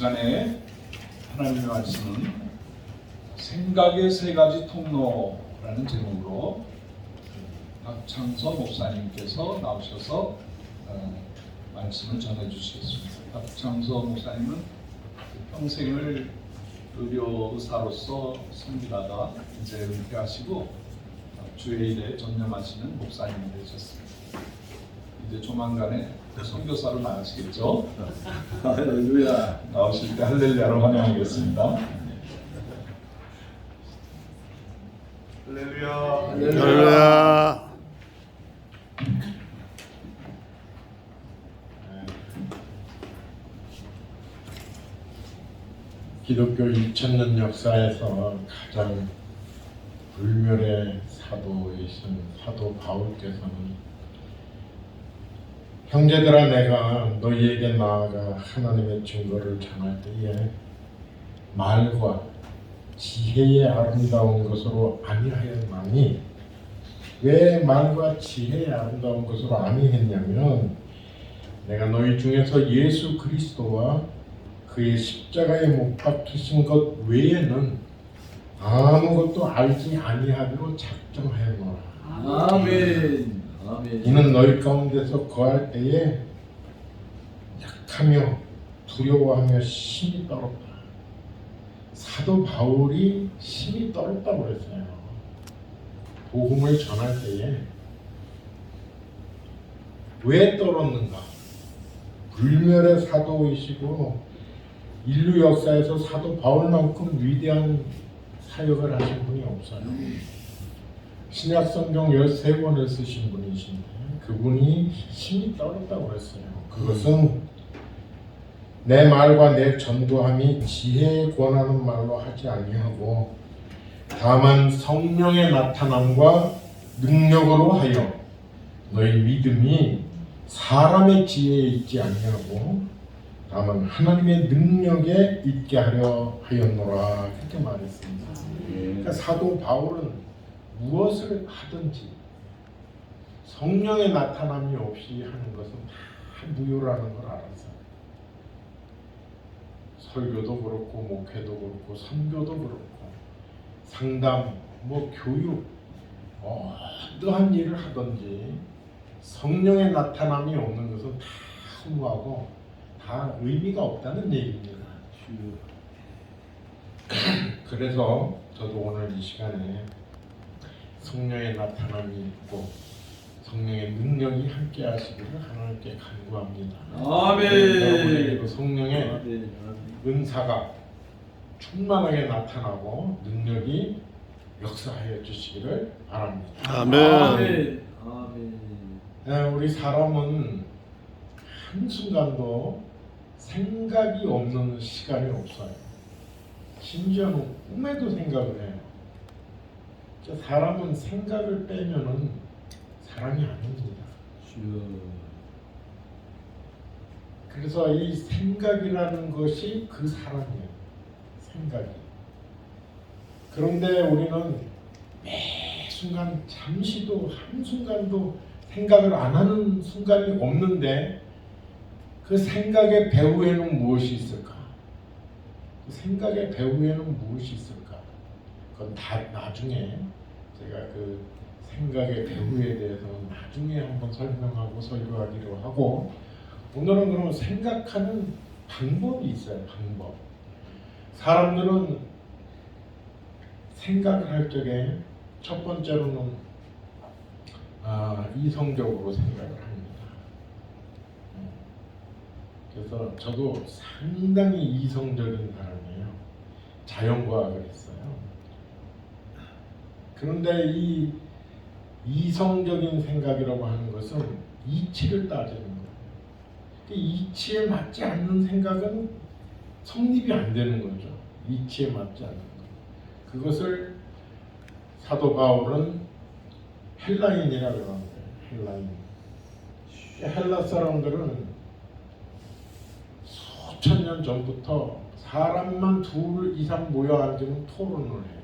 시간에 하나님의 말씀은 생각의 세 가지 통로라는 제목으로 박창서 목사님께서 나오셔서 말씀을 전해 주시겠습니다. 박창서 목사님은 평생을 의료의사로서 섬기다가 이제 은퇴하시고 주의 일에 전념하시는 목사님이 되셨습니다. 이제 조만간에 선교사로 나가시겠죠? 할렐루야. 나오실 때 할렐루야로 환영하겠습니다. 할렐루야. 할렐루야. 기독교 2000년 역사에서 가장 불멸의 사도이신 사도 바울께서는 형제들아 내가 너희에게 나아가 하나님의 증거를 전할 때에 말과 지혜의 아름다운 것으로 아니하였나니, 왜 말과 지혜의 아름다운 것으로 아니했냐면 내가 너희 중에서 예수 그리스도와 그의 십자가에 못 박히신 것 외에는 아무것도 알지 아니하기로 작정하였노라. 아멘. 아멘. 이는 너희 가운데서 거할 때에 약하며 두려워하며 심히 떨었다. 사도 바울이 심히 떨었다고 그랬어요. 복음을 전할 때에 왜 떨었는가? 불멸의 사도이시고 인류 역사에서 사도 바울만큼 위대한 사역을 하신 분이 없어요. 신약 성경 13권을 쓰신 분이신데 그분이 심히 떨었다고 그랬어요. 그것은 내 말과 내 전도함이 지혜에 권하는 말로 하지 아니하고 다만 성령의 나타남과 능력으로 하여 너희 믿음이 사람의 지혜에 있지 아니하고 다만 하나님의 능력에 있게 하려 하였노라, 그렇게 말했습니다. 그러니까 사도 바울은 무엇을 하든지 성령의 나타남이 없이 하는 것은 다 무효라는 걸 알았어요. 설교도 그렇고 목회도 그렇고 선교도 그렇고 상담, 교육, 어떠한 일을 하든지 성령의 나타남이 없는 것은 다 허무하고 다 의미가 없다는 얘기입니다. 그래서 저도 오늘 이 시간에 성령의 나타남이 있고 성령의 능력이 함께 하시기를 하나님께 간구합니다. 아멘. 여러분에게도 성령의 아멘. 은사가 충만하게 나타나고 능력이 역사하여 주시기를 바랍니다. 아멘. 아멘. 우리 사람은 한순간도 생각이 없는 시간이 없어요. 심지어는 꿈에도 생각을 해요. 사람은 생각을 빼면은 사람이 아닙니다. 그래서 이 생각이라는 것이 그 사람이에요. 생각이. 그런데 우리는 매 순간 잠시도 한순간도 생각을 안 하는 순간이 없는데 그 생각의 배후에는 무엇이 있을까? 그 생각의 배후에는 무엇이 있을까? 그건 다 나중에 제가 그 생각의 배후에 대해서 나중에 한번 설명하고 설교하기로 하고, 오늘은 그럼 생각하는 방법이 있어요. 방법. 사람들은 생각을 할 적에 첫 번째로는 이성적으로 생각을 합니다. 그래서 저도 상당히 이성적인 사람이에요. 자연과학을 했어요. 그런데 이 이성적인 생각이라고 하는 것은 이치를 따지는 거예요. 이치에 맞지 않는 생각은 성립이 안 되는 거죠. 이치에 맞지 않는 것. 그것을 사도 바울은 헬라인이라고 하는 거예요. 헬라인. 헬라 사람들은 수천 년 전부터 사람만 둘 이상 모여 앉으면 토론을 해요.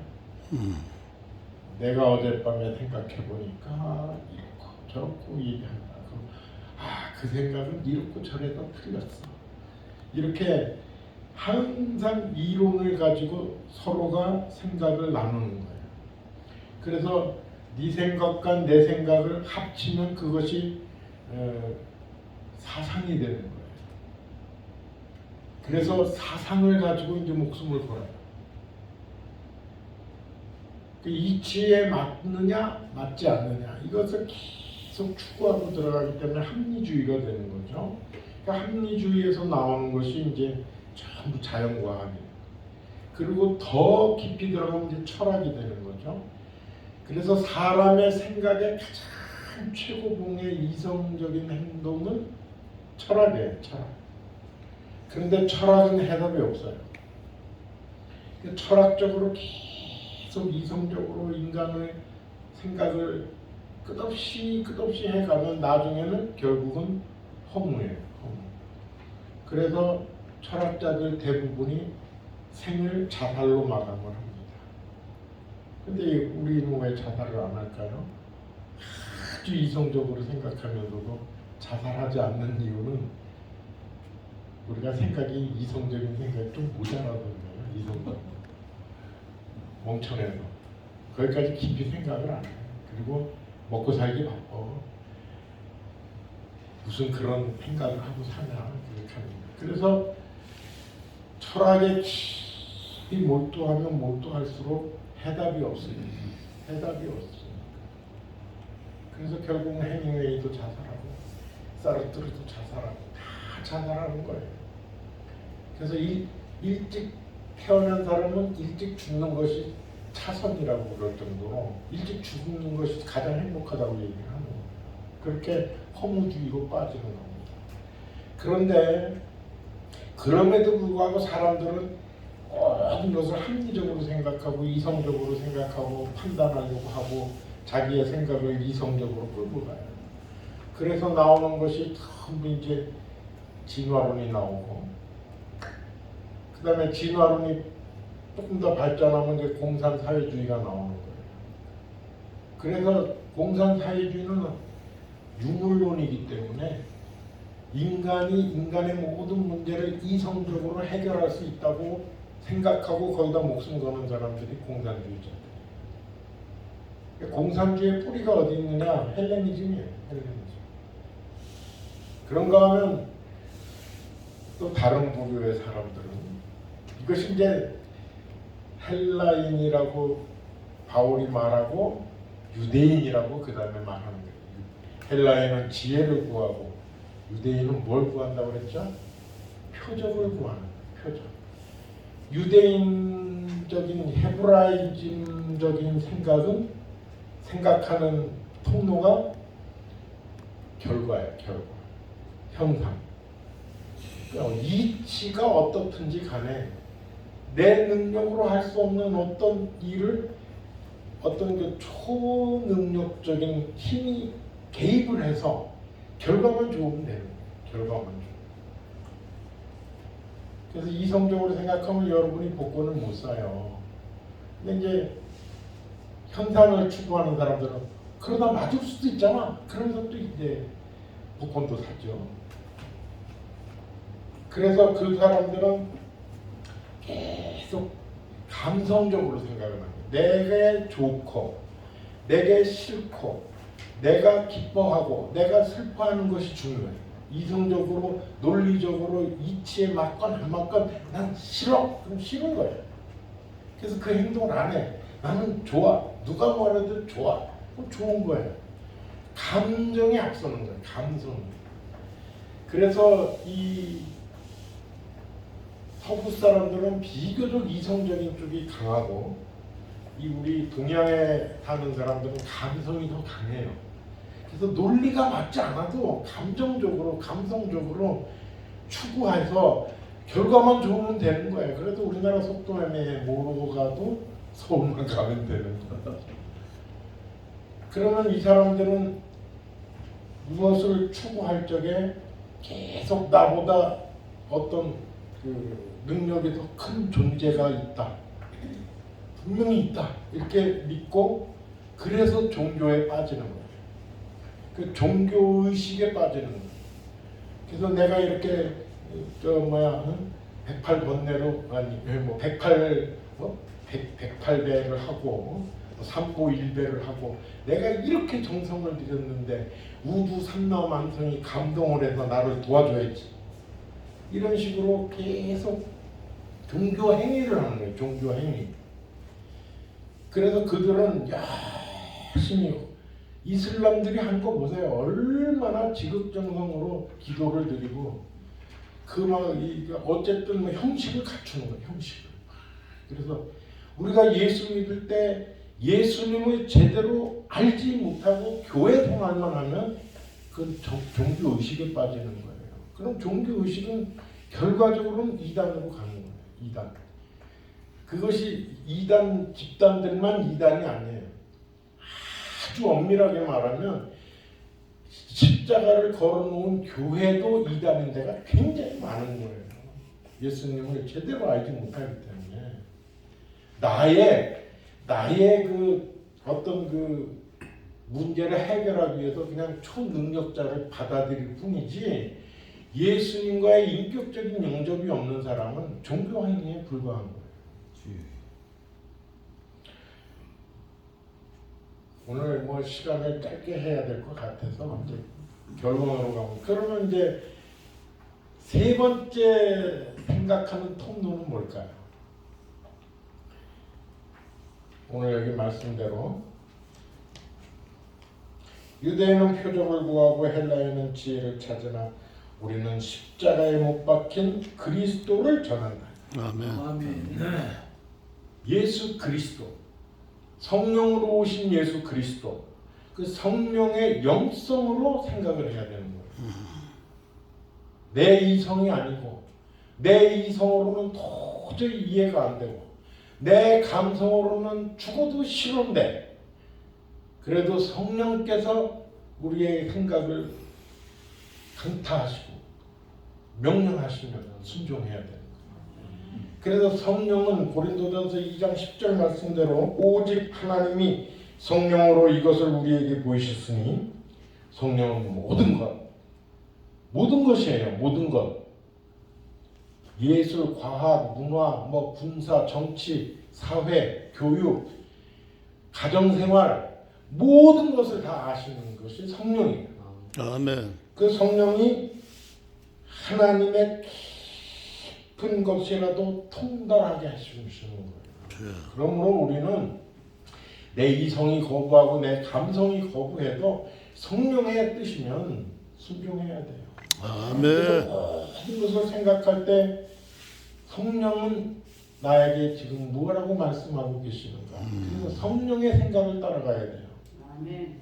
내가 어젯밤에 생각해 보니까 이렇고 저렇고 얘기한다. 그 생각은 이렇고 저래서 틀렸어. 이렇게 항상 이론을 가지고 서로가 생각을 나누는 거예요. 그래서 네 생각과 내 생각을 합치면 그것이 사상이 되는 거예요. 그래서 사상을 가지고 이제 목숨을 걸어요. 그 이치에 맞느냐 맞지 않느냐 이것을 계속 추구하고 들어가기 때문에 합리주의가 되는 거죠. 그러니까 합리주의에서 나오는 것이 이제 전부 자연과학이에요. 그리고 더 깊이 들어가면 이제 철학이 되는 거죠. 그래서 사람의 생각의 가장 최고봉의 이성적인 행동은 철학이에요. 철학. 그런데 철학은 해답이 없어요. 철학적으로 계속 이성적으로 인간의 생각을 끝없이 해가면 나중에는 결국은 허무예요. 허무. 그래서 철학자들 대부분이 생을 자살로 마감을 합니다. 근데 우리는 왜 자살을 안 할까요? 아주 이성적으로 생각하면서도 자살하지 않는 이유는 우리가 생각이 이성적인 생각이 좀 모자라던 거예요. 이성적. 멍청해서. 거기까지 깊이 생각을 안 해요. 그리고 먹고 살기 바빠. 무슨 그런 생각을 하고 사냐 그렇게 합니다. 그래서 철학에 깊이 몰두하면 몰두할수록 해답이 없어요. 해답이 없어요. 그래서 결국은 해밍웨이도 자살하고 사르트르도 자살하고 다 자살하는 거예요. 그래서 일찍 태어난 사람은 일찍 죽는 것이 차선이라고 그럴 정도로 일찍 죽는 것이 가장 행복하다고 얘기를 하는 거예요. 그렇게 허무주의로 빠지는 겁니다. 그런데 그럼에도 불구하고 사람들은 모든 것을 합리적으로 생각하고 이성적으로 생각하고 판단하려고 하고 자기의 생각을 이성적으로 끌고 가요. 그래서 나오는 것이 전부 이제 진화론이 나오고 그 다음에 진화론이 조금 더 발전하면 이제 공산사회주의가 나오는 거예요. 그래서 공산사회주의는 유물론이기 때문에 인간이 인간의 모든 문제를 이성적으로 해결할 수 있다고 생각하고 거기다 목숨 거는 사람들이 공산주의자들. 공산주의의 뿌리가 어디 있느냐? 헬레니즘이에요. 헬레니즘. 그런가 하면 또 다른 부류의 사람들은 이것이 이제 헬라인이라고 바울이 말하고 유대인이라고 그 다음에 말하는 거예요. 헬라인은 지혜를 구하고 유대인은 뭘 구한다고 그랬죠? 표적을 구하는 거예요. 표적. 유대인적인 헤브라이즘적인 생각하는 통로가 결과예요. 결과. 형상. 이치가 어떻든지 간에 내 능력으로 할 수 없는 어떤 일을 어떤 그 초능력적인 힘이 개입을 해서 결과만 좋으면 되는 거예요. 결과만 좋으면. 그래서 이성적으로 생각하면 여러분이 복권을 못 사요. 근데 이제 현상을 추구하는 사람들은 그러다 맞을 수도 있잖아. 그러면서 또 이제 복권도 사죠. 그래서 그 사람들은 계속 감성적으로 생각을 합니다. 내게 좋고, 내게 싫고, 내가 기뻐하고, 내가 슬퍼하는 것이 중요해요. 이성적으로, 논리적으로 이치에 맞건 안 맞건 난 싫어. 그럼 싫은 거예요. 그래서 그 행동을 안 해. 나는 좋아. 누가 뭐라도 좋아. 그럼 좋은 거예요. 감정이 앞서는 거예요. 감성. 그래서 이 서구 사람들은 비교적 이성적인 쪽이 강하고 이 우리 동양에 사는 사람들은 감성이 더 강해요. 그래서 논리가 맞지 않아도 감정적으로 감성적으로 추구해서 결과만 좋으면 되는 거예요. 그래도 우리나라 속도에매 모르고 가도 서울만 가면 되는 거예요. 그러면 이 사람들은 무엇을 추구할 적에 계속 나보다 어떤 그 능력이 더 큰 존재가 있다. 분명히 있다. 이렇게 믿고 그래서 종교에 빠지는 거예요. 그 종교의식에 빠지는 거예요. 그래서 내가 이렇게 108번뇌로 아니 뭐 108배를 하고 삼보 1배를 하고 내가 이렇게 정성을 들였는데 우주 삼라만성이 감동을 해서 나를 도와줘야지. 이런 식으로 계속 종교 행위를 하는 거예요. 종교 행위. 그래서 그들은 열심히 이슬람들이 한 거 보세요. 얼마나 지극정성으로 기도를 드리고 어쨌든 뭐 형식을 갖추는 거예요. 형식을. 그래서 우리가 예수 믿을 때 예수님을 제대로 알지 못하고 교회 생활만 하면 그건 종교 의식에 빠지는 거예요. 그럼 종교 의식은 결과적으로는 이단으로 가는 거예요. 이단. 그것이 이단 집단들만 이단이 아니에요. 아주 엄밀하게 말하면 십자가를 걸어놓은 교회도 이단인 데가 굉장히 많은 거예요. 예수님을 제대로 알지 못하기 때문에 나의 그 어떤 그 문제를 해결하기 위해서 그냥 초능력자를 받아들일 뿐이지 예수님과의 인격적인 영접이 없는 사람은 종교 행위에 불과한 거예요. 오늘 뭐 시간을 짧게 해야 될 것 같아서 이제 결론으로 가면 그러면 이제 세 번째 생각하는 통로는 뭘까요? 오늘 여기 말씀대로 유대인은 표적을 구하고 헬라인은 지혜를 찾으나 우리는 십자가에 못 박힌 그리스도를 전한다. 아멘. 예수 그리스도, 성령으로 오신 예수 그리스도, 그 성령의 영성으로 생각을 해야 되는 거예요. 내 이성이 아니고 내 이성으로는 도저히 이해가 안 되고 내 감성으로는 죽어도 싫은데 그래도 성령께서 우리의 생각을 강타하시고 명령하시면 순종해야 되는 거예요. 그래서 성령은 고린도전서 2장 10절 말씀대로 오직 하나님이 성령으로 이것을 우리에게 보이셨으니 성령은 모든 것이에요. 모든 것. 예술, 과학, 문화, 뭐 군사, 정치, 사회, 교육, 가정생활 모든 것을 다 아시는 것이 성령이에요. 아멘. 그 성령이 하나님의 깊은 것이라도 통달하게 하시는 거예요. 그러므로 우리는 내 이성이 거부하고 내 감성이 거부해도 성령의 뜻이면 순종해야 돼요. 아멘. 모든 것을 생각할 때 성령은 나에게 지금 뭐라고 말씀하고 계시는가? 그래서 성령의 생각을 따라가야 돼요. 아멘.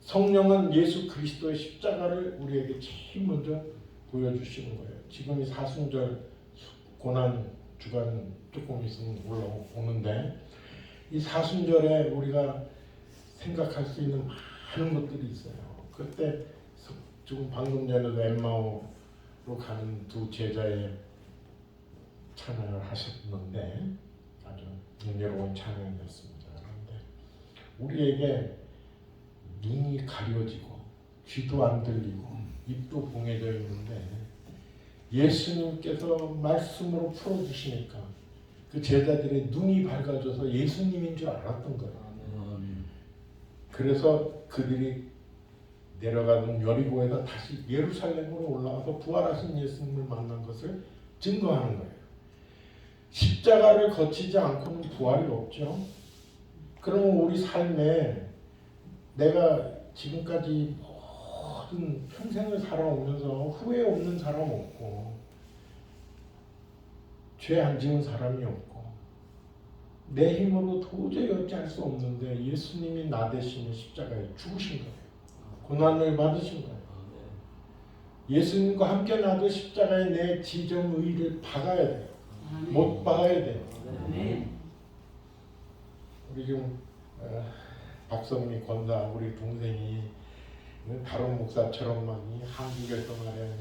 성령은 예수 그리스도의 십자가를 우리에게 제일 먼저 보여주시는 거예요. 지금 이 사순절 고난 주간 조금 있으면 올라오는데 이 사순절에 우리가 생각할 수 있는 많은 것들이 있어요. 그때 지금 방금 전에도 엠마오로 가는 두 제자의 찬양을 하셨는데 아주 은혜로운 찬양이었습니다. 그런데 우리에게 눈이 가려지고 귀도 안 들리고 입도 봉해져 있는데 예수님께서 말씀으로 풀어주시니까 그 제자들의 눈이 밝아져서 예수님인 줄 알았던 거예요. 그래서 그들이 내려가는 여리고에서 다시 예루살렘으로 올라가서 부활하신 예수님을 만난 것을 증거하는 거예요. 십자가를 거치지 않고는 부활이 없죠. 그러면 우리 삶에 내가 지금까지 모든 평생을 살아오면서 후회 없는 사람 없고 죄 안 지은 사람이 없고 내 힘으로 도저히 어찌할 수 없는데 예수님이 나 대신에 십자가에 죽으신 거예요. 고난을 받으신 거예요. 예수님과 함께 나도 십자가에 내 지정의를 박아야 돼요. 못 박아야 돼요. 우리 지금 박성미 권사 우리 동생이 다른 목사처럼 막 한국에서 말이야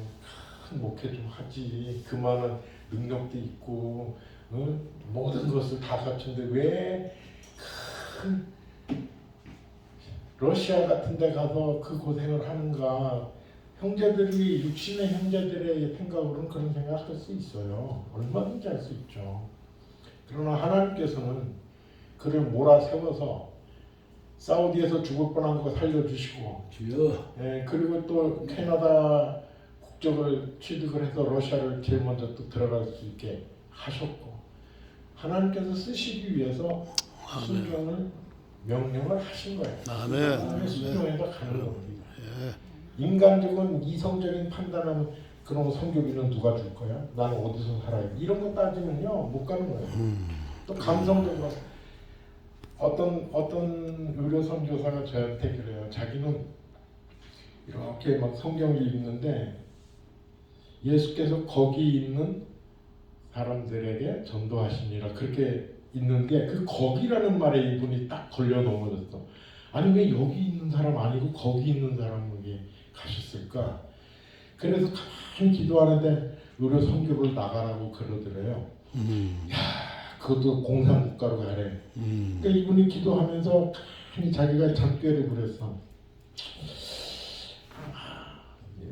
큰 목회 좀 하지 그만한 능력도 있고 모든 것을 다 갖춘데 왜 큰 러시아 같은 데 가서 그 고생을 하는가. 형제들이 육신의 형제들의 생각으로는 그런 생각할 수 있어요. 얼마든지 할 수 있죠. 그러나 하나님께서는 그를 몰아세워서 사우디에서 죽을 뻔한 거 살려주시고, 주여. 예, 그리고 또 캐나다 국적을 취득을 해서 러시아를 제일 먼저 또 들어갈 수 있게 하셨고, 하나님께서 쓰시기 위해서 순종을 명령을 하신 거예요. 아멘. 순종해서 가는 겁니다. 인간적인 이성적인 판단하면 그런 성교비는 누가 줄 거야? 나는 어디서 살아야 돼? 이런 거 따지면요 못 가는 거예요. 또 감성적으로 어떤 의료 선교사가 저한테 그래요. 자기는 이렇게 막 성경을 읽는데 예수께서 거기 있는 사람들에게 전도하시니라 그렇게 있는데 그 거기라는 말에 이분이 딱 걸려 넘어졌어. 아니 왜 여기 있는 사람 아니고 거기 있는 사람에게 가셨을까? 그래서 가만히 기도하는데 의료 선교를 나가라고 그러더래요. 그것도 공산국가로 가래. 그러니까 이분이 기도하면서 가만히 자기가 잔꾀를 부렸어.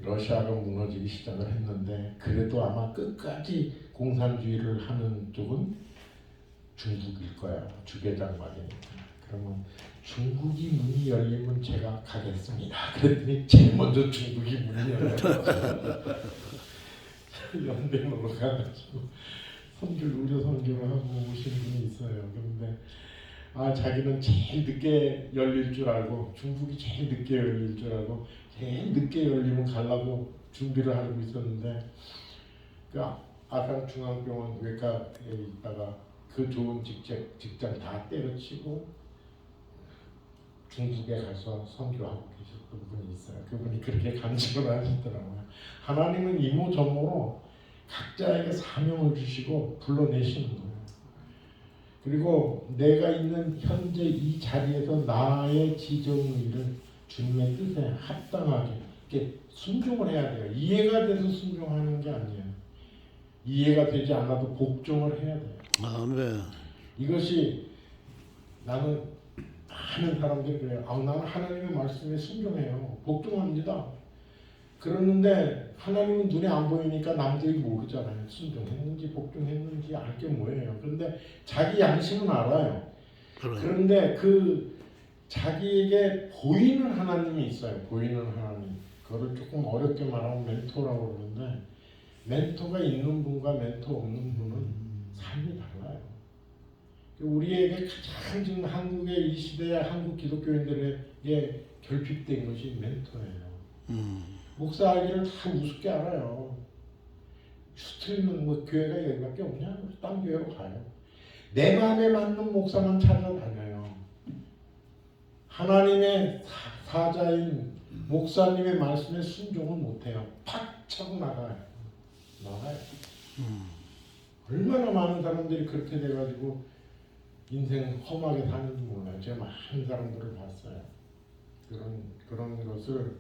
러시아가 무너지기 시작을 했는데 그래도 아마 끝까지 공산주의를 하는 쪽은 중국일 거야. 주계장관이니까. 그러면 중국이 문이 열리면 제가 가겠습니다. 그랬더니 제일 먼저 중국이 문이 열려요. 연대로 가가지고 의료 선교를 하고 오신 분이 있어요. 그런데 자기는 제일 늦게 열릴 줄 알고 중국이 제일 늦게 열릴 줄 알고 제일 늦게 열리면 가려고 준비를 하고 있었는데 그 아산중앙병원 외과에 있다가 그 좋은 직장 다 때려치고 중국에 가서 선교하고 계셨던 분이 있어요. 그분이 그렇게 간증을 하시더라고요. 하나님은 이모저모로 각자에게 사명을 주시고 불러내시는 거예요. 그리고 내가 있는 현재 이 자리에서 나의 지정의를 주님의 뜻에 합당하게 이렇게 순종을 해야 돼요. 이해가 돼서 순종하는 게 아니에요. 이해가 되지 않아도 복종을 해야 돼요. 아멘. 이것이 나는 많은 사람들이 그래요. 나는 하나님의 말씀에 순종해요. 복종합니다. 그러는데 하나님은 눈에 안 보이니까 남들이 모르잖아요. 순종했는지 복종했는지 알 게 뭐예요. 그런데 자기 양심은 알아요. 그런데 그 자기에게 보이는 하나님이 있어요. 보이는 하나님. 그거를 조금 어렵게 말하면 멘토라고 그러는데 멘토가 있는 분과 멘토 없는 분은 삶이 달라요. 우리에게 가장 지금 한국의 이 시대의 한국 기독교인들에게 결핍된 것이 멘토예요. 목사 알기를 다 우습게 알아요. 슈트리는 뭐 교회가 여기밖에 없냐? 딴 교회로 가요. 내 마음에 맞는 목사만 찾아다녀요. 하나님의 사자인 목사님의 말씀에 순종을 못해요. 팍 차고 나가요. 얼마나 많은 사람들이 그렇게 돼가지고 인생 험하게 사는지 몰라요. 제가 많은 사람들을 봤어요. 그런 것을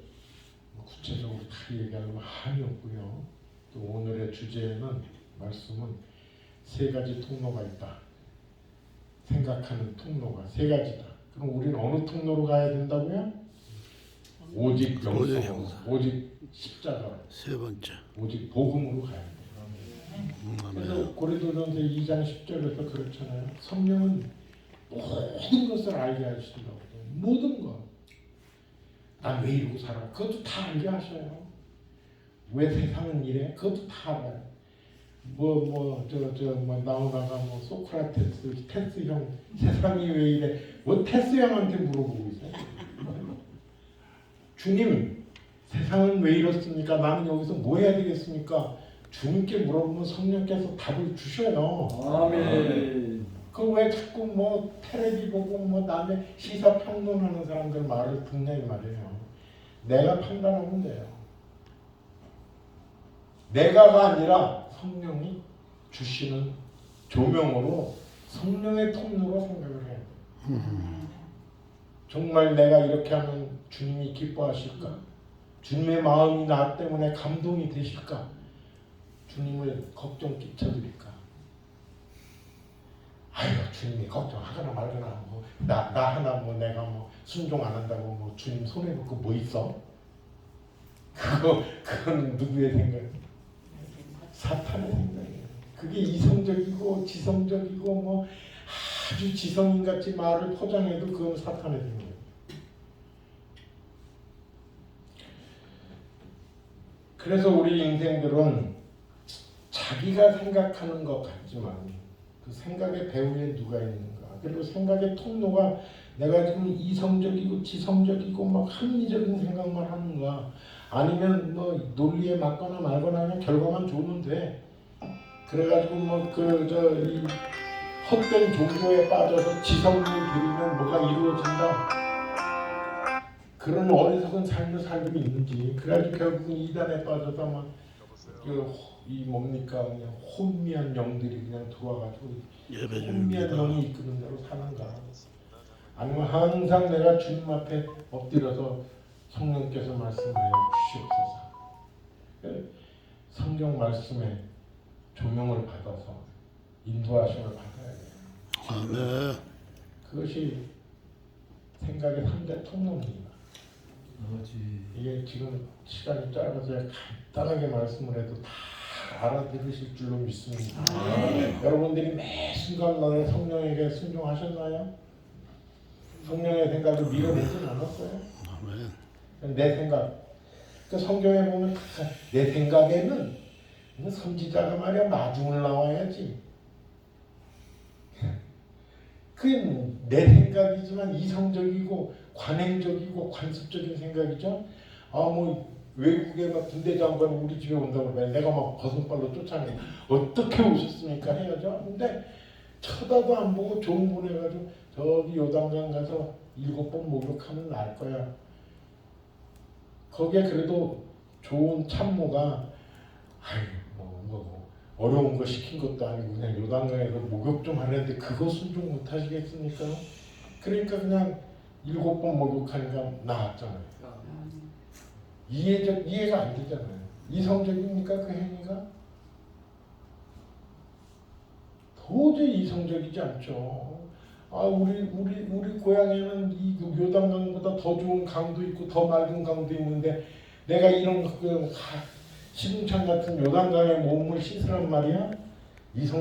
구체적으로 다 얘기하면 한이 없고요. 또 오늘의 주제는 말씀은 세 가지 통로가 있다. 생각하는 통로가 세 가지다. 그럼 우리는 어느 통로로 가야 된다고요? 오직 영성, 오직 십자가, 세 번째. 오직 복음으로 가야 돼요. 그래서 고린도전서 2장 10절에서 그렇잖아요. 성령은 모든 것을 알게 하시더라고요. 모든 것. 난 왜 이러고 살아? 그것도 다 알게 하셔요. 왜 세상은 이래? 그것도 다 알아요. 나오다가 소크라테스, 테스 형, 세상이 왜 이래? 테스 형한테 물어보고 있어요. 주님, 세상은 왜 이렇습니까? 나는 여기서 뭐 해야 되겠습니까? 주님께 물어보면 성령께서 답을 주셔요. 아멘. 그 왜 자꾸 텔레비 보고 남의 시사 평론하는 사람들 말을 듣냐 이 말이에요. 내가 판단하면 돼요. 내가가 아니라 성령이 주시는 조명으로 성령의 통로로 생각을 해야 돼요. 정말 내가 이렇게 하면 주님이 기뻐하실까? 주님의 마음이 나 때문에 감동이 되실까? 주님을 걱정 끼쳐드릴까? 아유 주님이 걱정하거나 말거나 나 하나 내가 순종 안 한다고 주님 손에 놓고 뭐 있어? 그건 누구의 생각? 사탄의 생각이에요. 그게 이성적이고 지성적이고 뭐 아주 지성인같이 말을 포장해도 그건 사탄의 생각이에요. 그래서 우리 인생들은 자기가 생각하는 것 같지만 그 생각의 배후에 누가 있는가, 그리고 생각의 통로가 내가 지금 이성적이고 지성적이고 막 합리적인 생각만 하는가, 아니면 뭐 논리에 맞거나 말거나 하면 결과만 좋으면 돼. 그래가지고 뭐 이 헛된 종교에 빠져서 지성을 들이면 뭐가 이루어진다, 그런 어리석은 삶을 살고 있는지, 그래가지고 결국은 이단에 빠져서 막 이 뭡니까 그냥 혼미한 영들이 그냥 들어와가지고 예배 혼미한 중입니다. 영이 이끄는 대로 사는가, 아니면 항상 내가 주님 앞에 엎드려서 성령께서 말씀을 해주시옵소서, 성경 말씀에 조명을 받아서 인도하심을 받아야 돼요. 아멘. 그것이 생각의 3대 통로입니다. 아버지. 이게 지금 시간이 짧아서 간단하게 말씀을 해도 다 알아들으실 줄로 믿습니다. 여러분들이 매 순간 너의 성령에게 순종하셨나요? 성령의 생각을 밀어내진 않았어요. 아멘. 내 생각. 그 성경에 보면 내 생각에는 선지자가 말이야 마중을 나와야지. 그게 내 생각이지만 이성적이고 관행적이고 관습적인 생각이죠. 뭐 외국에 막 군대 장관이 우리 집에 온다고 그래. 내가 막 버선발로 쫓아내. 어떻게 오셨습니까? 해야죠. 근데 쳐다도 안 보고 종 보내가지고 저기 요단강 가서 7번 목욕하면 날 거야. 거기에 그래도 좋은 참모가 뭐 어려운 거 시킨 것도 아니고 그냥 요단강에서 목욕 좀 하는데 그거 순종 못 하시겠습니까? 그러니까 그냥 7번 목욕하니까 나왔잖아요. 이해가 안 되잖아요. 이성적입니까 그 행위가? 도저히 이성적이지 않죠. 우리 고향에는 이 요단강보다 더 좋은 강도 있고 더 맑은 강도 있는데 내가 이런 시궁창 같은 요단강에 몸을 씻으란 말이야? 이성